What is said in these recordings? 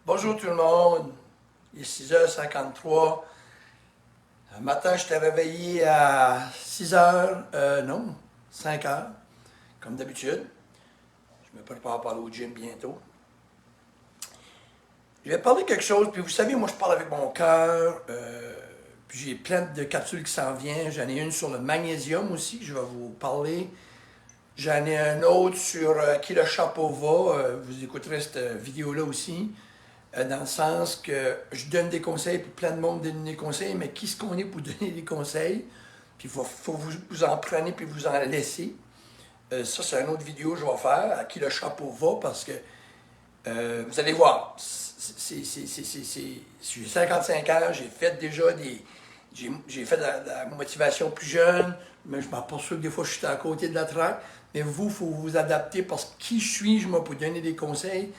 Bonjour tout le monde, il est 6h53. Un matin, je t'ai réveillé à 6h, non, 5h, comme d'habitude. Je me prépare pour aller au gym bientôt. Je vais parler de quelque chose, puis vous savez, moi je parle avec mon cœur, puis j'ai plein de capsules qui s'en viennent. J'en ai une sur le magnésium aussi, que je vais vous parler. J'en ai un autre sur qui le chapeau va. Vous écouterez cette vidéo-là aussi. Dans le sens que je donne des conseils, puis plein de monde donne des conseils, mais qui est-ce qu'on est pour donner des conseils? Puis il faut vous en prendre puis vous en laisser. Ça, c'est une autre vidéo que je vais faire, à qui le chapeau va, parce que vous allez voir, j'ai 55 ans, j'ai fait déjà j'ai fait de la motivation plus jeune, mais je m'aperçois que des fois je suis à côté de la traque. Mais vous, il faut vous adapter parce que qui suis-je, moi, pour donner des conseils?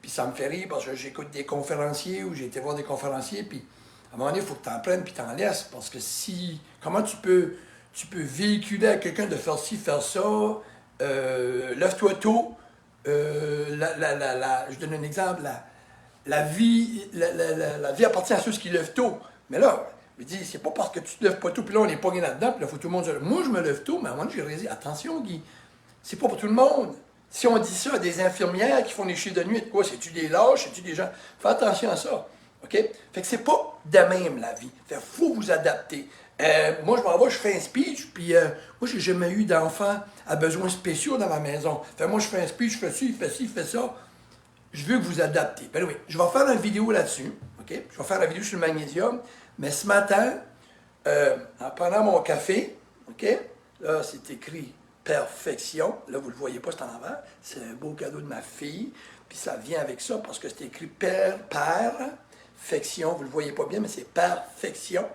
Puis ça me fait rire parce que j'écoute des conférenciers ou j'ai été voir des conférenciers, puis à un moment donné, il faut que tu en prennes puis t'en laisses. Parce que si. Comment tu peux véhiculer à quelqu'un de faire ci, faire ça, lève-toi tôt. Je donne un exemple, la vie appartient à ceux qui lèvent tôt. Mais là, je dis, c'est pas parce que tu te lèves pas tôt, puis là, on est pogné là-dedans, puis là, il faut tout le monde se lève. Moi, je me lève tôt, mais à un moment donné, j'ai réalisé, attention, Guy, c'est pas pour tout le monde. Si on dit ça à des infirmières qui font des chiffres de nuit, quoi, c'est-tu des lâches, c'est-tu des gens? Fais attention à ça. OK? Fait que c'est pas de même la vie. Fait faut vous adapter. Moi, je m'en vais, je fais un speech, puis moi, j'ai jamais eu d'enfants à besoins spéciaux dans ma maison. Fait moi, je fais un speech, je fais ci, je fais ci, je fais ça. Je veux que vous adaptez. Ben oui, je vais faire une vidéo là-dessus. OK? Je vais faire la vidéo sur le magnésium. Mais ce matin, en prenant mon café, OK? Là, c'est écrit perfection. Là, vous ne le voyez pas, c'est en envers. C'est un beau cadeau de ma fille. Puis ça vient avec ça parce que c'est écrit perfection. Vous ne le voyez pas bien, mais c'est perfection.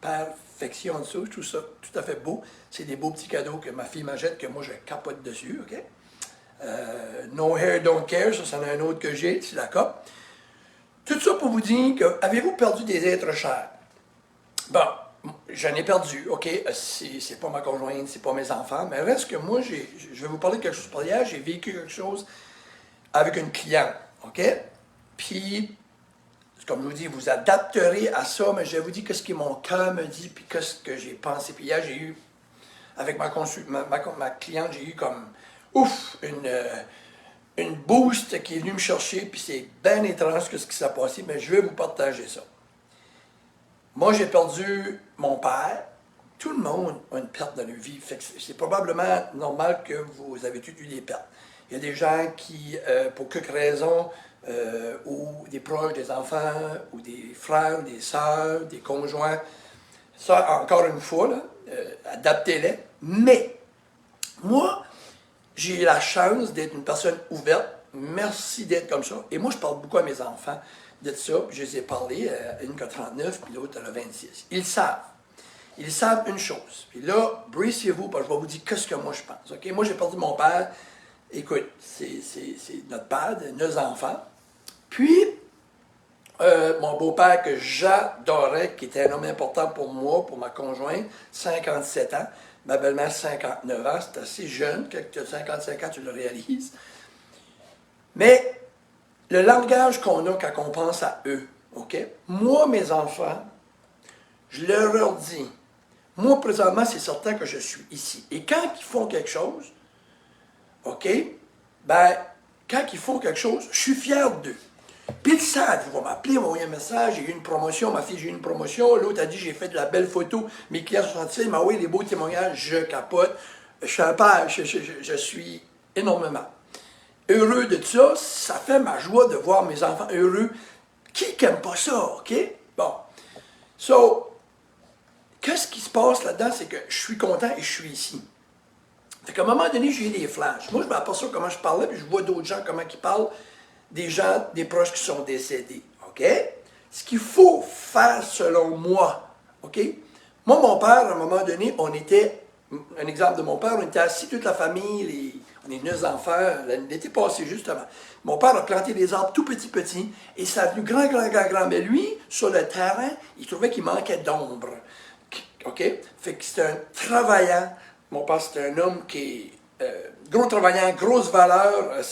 Perfection en dessous. Je trouve ça tout à fait beau. C'est des beaux petits cadeaux que ma fille m'achète, que moi, je capote dessus. OK? No Hair, Don't Care, ça, c'en est un autre que j'ai, c'est la COP. Tout ça pour vous dire que, avez-vous perdu des êtres chers? Bon, j'en ai perdu, OK? C'est pas ma conjointe, c'est pas mes enfants, mais reste que moi, je vais vous parler de quelque chose pour hier, j'ai vécu quelque chose avec une cliente, OK? Puis, comme je vous dis, vous adapterez à ça, mais je vais vous dire ce que mon cœur me dit, puis ce que j'ai pensé. Puis hier, j'ai eu, avec ma cliente, j'ai eu comme, ouf, une boost qui est venue me chercher, puis c'est bien étrange que ce qui s'est passé, mais je vais vous partager ça. Moi, j'ai perdu mon père. Tout le monde a une perte dans leur vie. C'est probablement normal que vous avez tous eu des pertes. Il y a des gens qui, pour quelque raison, ou des proches, des enfants, ou des frères, des sœurs, des conjoints, ça, encore une fois, là, adaptez-les. Mais, moi, j'ai eu la chance d'être une personne ouverte. Merci d'être comme ça. Et moi, je parle beaucoup à mes enfants de ça. Puis je les ai parlé, une qui a 39, puis l'autre elle a 26. Ils savent. Ils savent une chose. Puis là, brassez-vous, parce que je vais vous dire qu'est-ce que moi je pense. OK? Moi, j'ai perdu mon père. Écoute, c'est notre père de 9 enfants. Puis, mon beau-père que j'adorais, qui était un homme important pour moi, pour ma conjointe, 57 ans. Ma belle-mère, 59 ans, c'est assez jeune. Quand tu as 55 ans, tu le réalises. Mais le langage qu'on a quand on pense à eux, OK? Moi, mes enfants, je leur dis, moi, présentement, c'est certain que je suis ici. Et quand ils font quelque chose, OK? Ben, quand ils font quelque chose, je suis fier d'eux. Puis ils savent, ils vont m'appeler, m'envoyer un message, j'ai eu une promotion, ma fille, j'ai eu une promotion, l'autre a dit, j'ai fait de la belle photo, mes clients sont sentis, il m'a envoyé des beaux témoignages, je capote, je suis un père, je suis énormément heureux de ça, ça fait ma joie de voir mes enfants heureux. Qui n'aime pas ça, OK? Bon. So, qu'est-ce qui se passe là-dedans, c'est que je suis content et je suis ici. Fait qu'à un moment donné, j'ai eu des flashs. Moi, je m'aperçois comment je parlais, puis je vois d'autres gens comment ils parlent, des gens, des proches qui sont décédés, OK? Ce qu'il faut faire selon moi, OK? Moi, mon père, à un moment donné, on était, un exemple de mon père, on était assis toute la famille, on est 9 enfants, l'été passé justement. Mon père a planté des arbres tout petits, et ça a venu grand. Mais lui, sur le terrain, il trouvait qu'il manquait d'ombre. OK? Fait que c'était un travaillant. Mon père, c'était un homme qui est gros travaillant, grosse valeur.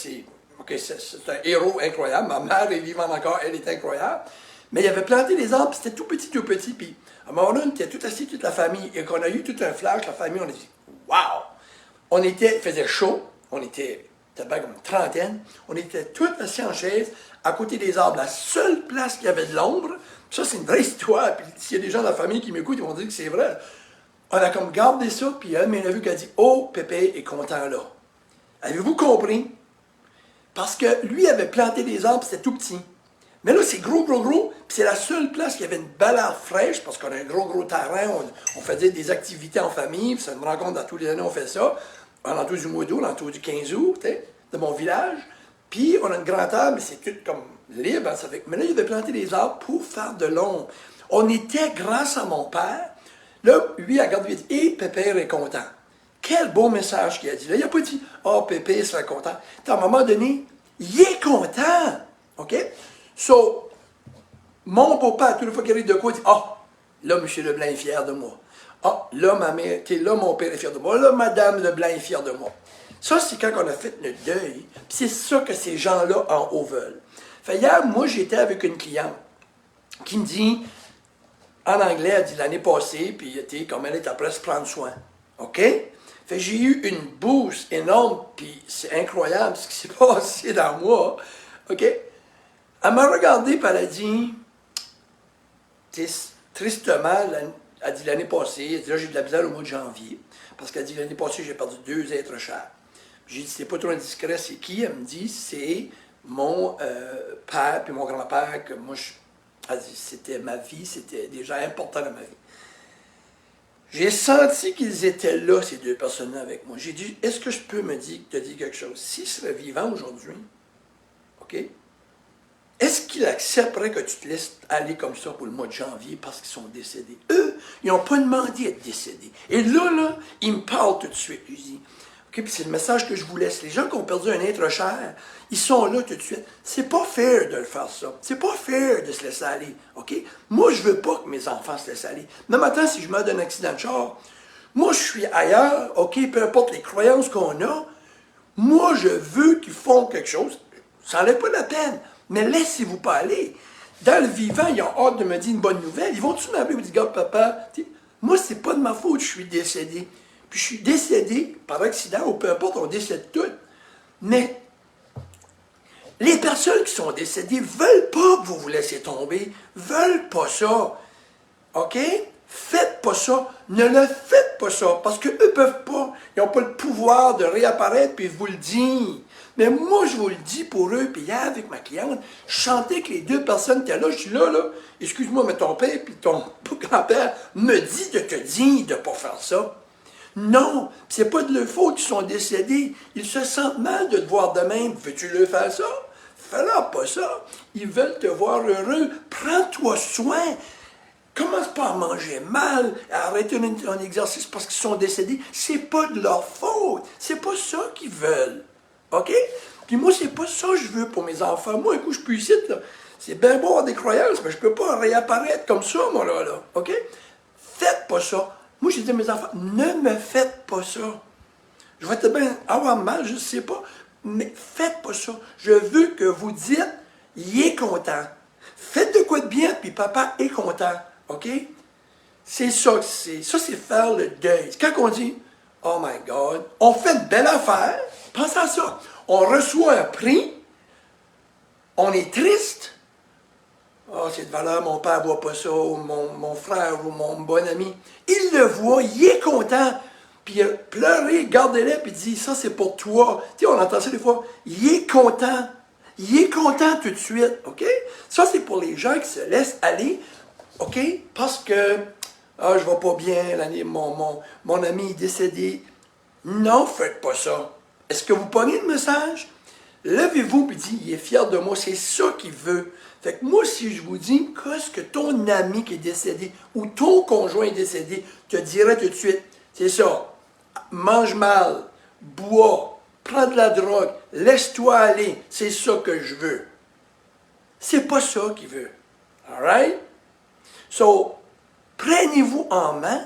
OK, c'est un héros incroyable. Ma mère est vivante encore, elle est incroyable. Mais il avait planté des arbres, c'était tout petit, puis à un moment donné, on était tout assis, toute la famille, et qu'on a eu tout un flash, la famille, on a dit « Wow! » Il faisait chaud, on était peut-être comme une trentaine, on était tous assis en chaise, à côté des arbres, la seule place qui avait de l'ombre. Ça, c'est une vraie histoire, puis s'il y a des gens de la famille qui m'écoutent, ils vont dire que c'est vrai. On a comme gardé ça, puis elle m'a vu qu'elle a dit « Oh, Pépé est content là. » Avez-vous compris? Parce que lui avait planté des arbres, c'était tout petit. Mais là, c'est gros, puis c'est la seule place qui avait une belle air fraîche, parce qu'on a un gros terrain, on faisait des activités en famille, puis ça me rencontre dans tous les années, on fait ça, à l'entour du mois d'août, à l'entour du 15 août, de mon village, puis on a une grande table, mais c'est tout comme libre, hein, ça fait... Mais là, il avait planté des arbres pour faire de l'ombre. On était, grâce à mon père, là, lui, à garde vite, et Pépère est content. Quel beau message qu'il a dit. Là, il n'a pas dit « Oh, Pépé sera content ». À un moment donné, il est content. OK? So, mon papa, toute la fois qu'il arrive de quoi, il dit « Ah, là, M. Leblanc est fier de moi. Ah, là, ma mère, là, mon père est fier de moi. Là, Mme Leblanc est fière de moi. » Ça, c'est quand on a fait notre deuil. Puis c'est ça que ces gens-là en haut veulent. Fait hier, moi, j'étais avec une cliente qui me dit, en anglais, elle dit l'année passée, puis comme elle est après se prendre soin. OK? Fait j'ai eu une boost énorme, puis c'est incroyable ce qui s'est passé dans moi. OK? Elle m'a regardé, puis elle a dit, tristement, elle dit l'année passée, elle dit là, j'ai de la misère au mois de janvier, parce qu'elle dit l'année passée, j'ai perdu 2 êtres chers. J'ai dit, c'est pas trop indiscret, c'est qui? Elle me dit, c'est mon père puis mon grand-père, que moi, elle dit, c'était ma vie, c'était des gens importants dans ma vie. J'ai senti qu'ils étaient là, ces 2 personnes-là, avec moi. J'ai dit, est-ce que je peux te dire quelque chose? S'ils seraient vivants aujourd'hui, OK? Est-ce qu'il accepterait que tu te laisses aller comme ça pour le mois de janvier parce qu'ils sont décédés? Eux, ils n'ont pas demandé à être décédés. Et là, ils me parlent tout de suite. Je dis, OK, puis c'est le message que je vous laisse. Les gens qui ont perdu un être cher, ils sont là tout de suite. C'est pas fair de le faire ça. C'est pas fair de se laisser aller. OK? Moi, je veux pas que mes enfants se laissent aller. Même maintenant, si je meurs d'un accident de char, moi, je suis ailleurs, OK, peu importe les croyances qu'on a, moi, je veux qu'ils font quelque chose. Ça n'enlève pas la peine. Mais laissez-vous pas aller. Dans le vivant, ils ont hâte de me dire une bonne nouvelle. Ils vont-tu m'appeler et me dire, regarde, papa, moi, c'est pas de ma faute, je suis décédé. Puis je suis décédé par accident, ou peu importe, on décède toutes. Mais les personnes qui sont décédées veulent pas que vous vous laissiez tomber, veulent pas ça. OK? Faites pas ça. Ne le faites pas ça. Parce qu'eux ne peuvent pas. Ils n'ont pas le pouvoir de réapparaître puis vous le dire. Mais moi, je vous le dis pour eux. Puis hier, avec ma cliente, je chantais que les 2 personnes étaient là. Je suis là. Excuse-moi, mais ton père puis ton grand-père me dit de te dire de ne pas faire ça. Non, c'est pas de leur faute qu'ils sont décédés. Ils se sentent mal de te voir de même. Veux-tu leur faire ça? Fais-leur pas ça. Ils veulent te voir heureux. Prends-toi soin. Commence pas à manger mal, à arrêter un exercice parce qu'ils sont décédés. C'est pas de leur faute. C'est pas ça qu'ils veulent. OK? Puis moi, c'est pas ça que je veux pour mes enfants. Moi, un coup, je peux ici, là. C'est bien beau avoir des croyances, mais je peux pas réapparaître comme ça, moi, là. OK? Faites pas ça. Moi, j'ai dit à mes enfants, ne me faites pas ça. Je vais peut-être bien avoir mal, je ne sais pas, mais faites pas ça. Je veux que vous dites, il est content. Faites de quoi de bien, puis papa est content. OK? C'est ça que c'est. Ça, c'est faire le deuil. Quand on dit, oh my God, on fait une belle affaire, pensez à ça. On reçoit un prix, on est triste. Ah, c'est de valeur, mon père ne voit pas ça, ou mon frère ou mon bon ami. Il le voit, il est content. Puis il a pleuré, gardez-le, puis il dit, ça c'est pour toi. Tu sais, on entend ça des fois. Il est content. Il est content tout de suite, OK? Ça, c'est pour les gens qui se laissent aller, OK? Parce que, ah, je ne vais pas bien, mon ami est décédé. Non, faites pas ça. Est-ce que vous pognez le message? Levez-vous et dites, il est fier de moi, c'est ça qu'il veut. Fait que moi, si je vous dis, qu'est-ce que ton ami qui est décédé ou ton conjoint est décédé te dirait tout de suite, c'est ça. Mange mal, bois, prends de la drogue, laisse-toi aller, c'est ça que je veux. C'est pas ça qu'il veut. All right? So, prenez-vous en main,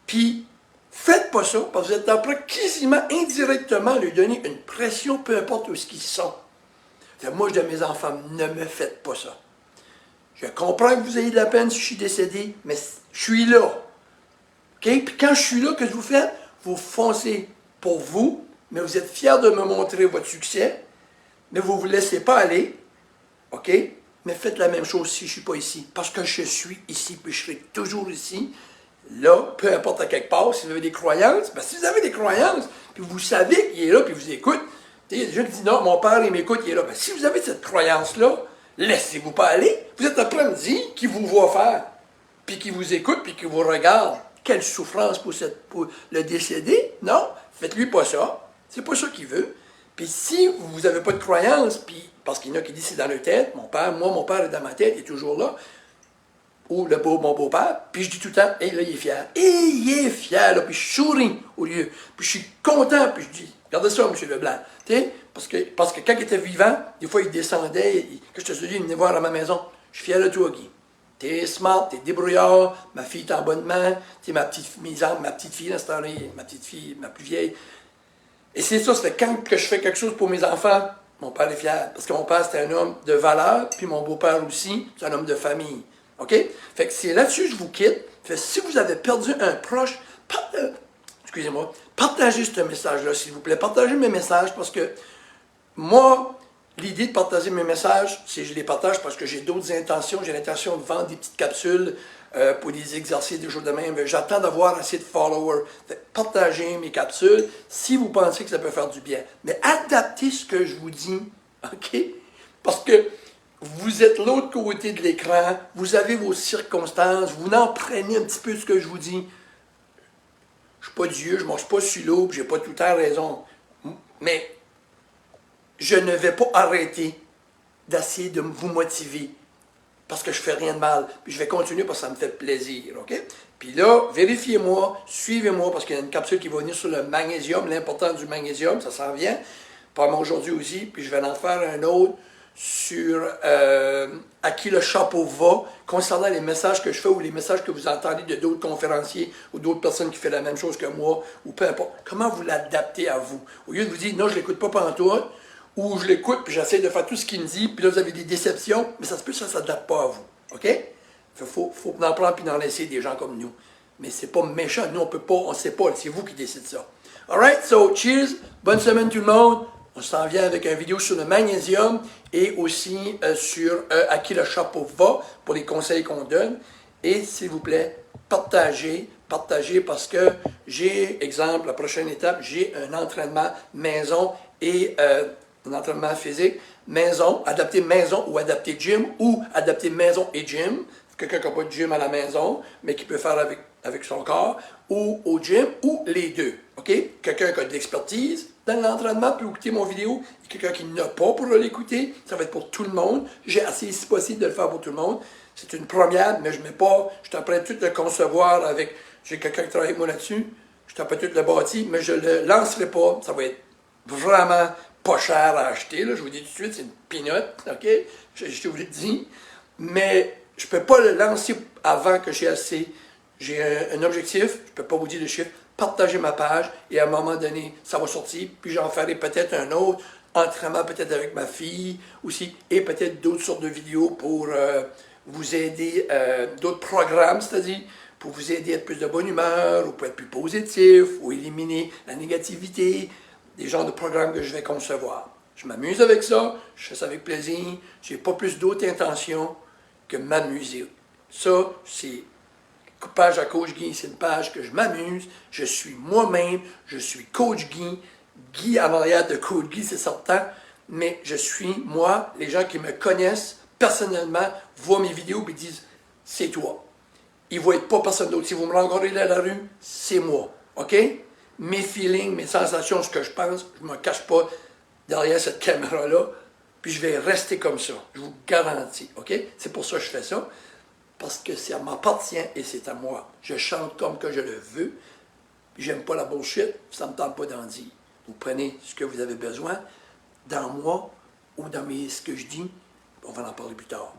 puis faites pas ça, parce que vous êtes après quasiment indirectement lui donner une pression, peu importe où ce qu'ils sont. Moi, je dis à mes enfants, ne me faites pas ça. Je comprends que vous ayez de la peine si je suis décédé, mais je suis là. OK? Puis quand je suis là, que je vous fais? Vous foncez pour vous, mais vous êtes fiers de me montrer votre succès, mais vous ne vous laissez pas aller. OK? Mais faites la même chose si je ne suis pas ici. Parce que je suis ici, puis je serai toujours ici. Là, peu importe à quelque part, si vous avez des croyances, ben si vous avez des croyances, puis vous savez qu'il est là, puis vous écoute, il y a des gens qui disent non, mon père, il m'écoute, il est là. Ben, si vous avez cette croyance-là, laissez-vous pas aller. Vous êtes en train de dire qu'il vous voit faire, puis qu'il vous écoute, puis qu'il vous regarde. Quelle souffrance pour le décédé? Non, faites-lui pas ça. C'est pas ça qu'il veut. Puis si vous n'avez pas de croyance, puis parce qu'il y en a qui disent c'est dans leur tête, mon père est dans ma tête, il est toujours là, ou mon beau-père, puis je dis tout le temps, et là, il est fier. Et il est fier, là, puis je souris au lieu. Puis je suis content, puis je dis, regardez ça, M. Leblanc. Parce que quand il était vivant, des fois, il descendait, que je te dis, il venait voir à ma maison. Je suis fier de toi, Guy. T'es smart, t'es débrouillard, ma fille est en bonne main, t'es ma petite fille, là, cette année, ma petite fille, ma plus vieille. Et c'est ça, c'est quand que je fais quelque chose pour mes enfants, mon père est fier. Parce que mon père, c'était un homme de valeur, puis mon beau-père aussi, c'est un homme de famille. OK? Fait que c'est là-dessus que je vous quitte. Fait que si vous avez perdu un proche, excusez-moi, partagez ce message-là, s'il vous plaît. Partagez mes messages parce que moi, l'idée de partager mes messages, c'est que je les partage parce que j'ai d'autres intentions. J'ai l'intention de vendre des petites capsules pour des exercices de jour de même. J'attends d'avoir assez de followers. Fait que partagez mes capsules si vous pensez que ça peut faire du bien. Mais adaptez ce que je vous dis. OK? Parce que vous êtes l'autre côté de l'écran, vous avez vos circonstances, vous en prenez un petit peu de ce que je vous dis. Je ne suis pas Dieu, je ne marche pas sur l'eau, je n'ai pas tout le temps raison. Mais je ne vais pas arrêter d'essayer de vous motiver parce que je ne fais rien de mal. Puis je vais continuer parce que ça me fait plaisir. OK? Puis là, vérifiez-moi, suivez-moi parce qu'il y a une capsule qui va venir sur le magnésium, l'importance du magnésium, ça s'en vient. Pas aujourd'hui aussi, puis je vais en faire un autre sur à qui le chapeau va concernant les messages que je fais ou les messages que vous entendez de d'autres conférenciers ou d'autres personnes qui font la même chose que moi ou peu importe. Comment vous l'adaptez à vous? Au lieu de vous dire non, je ne l'écoute pas pantoute ou je l'écoute puis j'essaie de faire tout ce qu'il me dit puis là vous avez des déceptions, mais ça se peut que ça ne s'adapte pas à vous. OK? Il faut en prendre puis en laisser des gens comme nous. Mais c'est pas méchant. Nous, on peut pas, on ne sait pas. C'est vous qui décidez ça. Alright, so cheers. Bonne semaine tout le monde. On s'en vient avec une vidéo sur le magnésium et aussi sur à qui le chapeau va pour les conseils qu'on donne. Et s'il vous plaît, partagez parce que j'ai, exemple, la prochaine étape, j'ai un entraînement maison et un entraînement physique maison, adapté maison ou adapté gym ou adapté maison et gym. Quelqu'un qui n'a pas de gym à la maison, mais qui peut faire avec son corps, ou au gym, ou les deux. OK? Quelqu'un qui a de l'expertise dans l'entraînement peut écouter mon vidéo, et quelqu'un qui n'a pas pour l'écouter, ça va être pour tout le monde. J'ai essayé, si possible, de le faire pour tout le monde. C'est une première, mais je ne mets pas, je suis en train de tout le concevoir avec, j'ai quelqu'un qui travaille avec moi là-dessus, je suis en train de tout le bâtir, mais je ne le lancerai pas, ça va être vraiment pas cher à acheter, là. Je vous dis tout de suite, c'est une pinotte, OK? Je vous l'ai dit, mais je ne peux pas le lancer avant que j'ai assez. J'ai un objectif, je ne peux pas vous dire le chiffre, partagez ma page et à un moment donné, ça va sortir, puis j'en ferai peut-être un autre, entraînement peut-être avec ma fille aussi, et peut-être d'autres sortes de vidéos pour vous aider, d'autres programmes, c'est-à-dire pour vous aider à être plus de bonne humeur, ou pour être plus positif, ou éliminer la négativité, des genres de programmes que je vais concevoir. Je m'amuse avec ça, je fais ça avec plaisir, je n'ai pas plus d'autres intentions que m'amuser. Ça, c'est page à Coach Guy, c'est une page que je m'amuse, je suis moi-même, je suis Coach Guy, Guy en arrière de Coach Guy, c'est certain, mais je suis moi, les gens qui me connaissent personnellement voient mes vidéos et disent, c'est toi. Ils ne voient pas personne d'autre. Si vous me rencontrez dans la rue, c'est moi. OK? Mes feelings, mes sensations, ce que je pense, je ne me cache pas derrière cette caméra-là, puis je vais rester comme ça. Je vous garantis. OK? C'est pour ça que je fais ça. Parce que ça m'appartient et c'est à moi. Je chante comme que je le veux. J'aime pas la bullshit, ça ne me tente pas d'en dire. Vous prenez ce que vous avez besoin dans moi ou dans ce que je dis. On va en parler plus tard.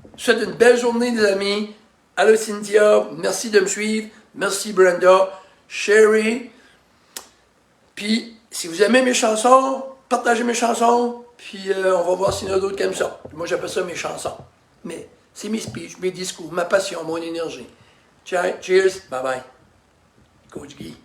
Je vous souhaite une belle journée, les amis. Allô Cynthia, merci de me suivre. Merci Brenda, Sherry. Puis, si vous aimez mes chansons, partagez mes chansons. Puis on va voir s'il y en a d'autres qui aiment ça. Moi, j'appelle ça mes chansons. Mais c'est mes speeches, mes discours, ma passion, mon énergie. Cheers, bye bye. Coach Guy.